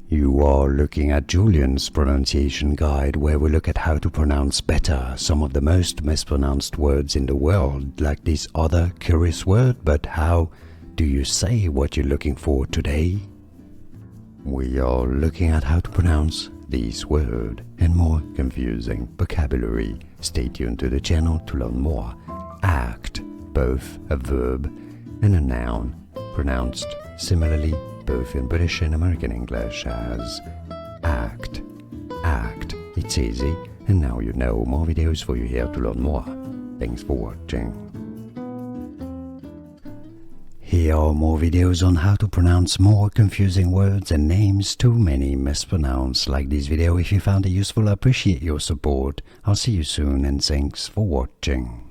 You are looking at Julian's pronunciation guide, where we look at how to pronounce better some of the most mispronounced words in the world, like this other curious word. But how do you say what you're looking for today? We are looking at how to pronounce this word and more confusing vocabulary. Stay tuned to the channel to learn more. Act, both a verb and a noun, pronounced similarly both in British and American English as act. Act. It's easy, and now you know. More videos for you here to learn more. Thanks for watching. Here are more videos on how to pronounce more confusing words and names too many mispronounced. Like this video if you found it useful. I appreciate your support. I'll see you soon, and thanks for watching.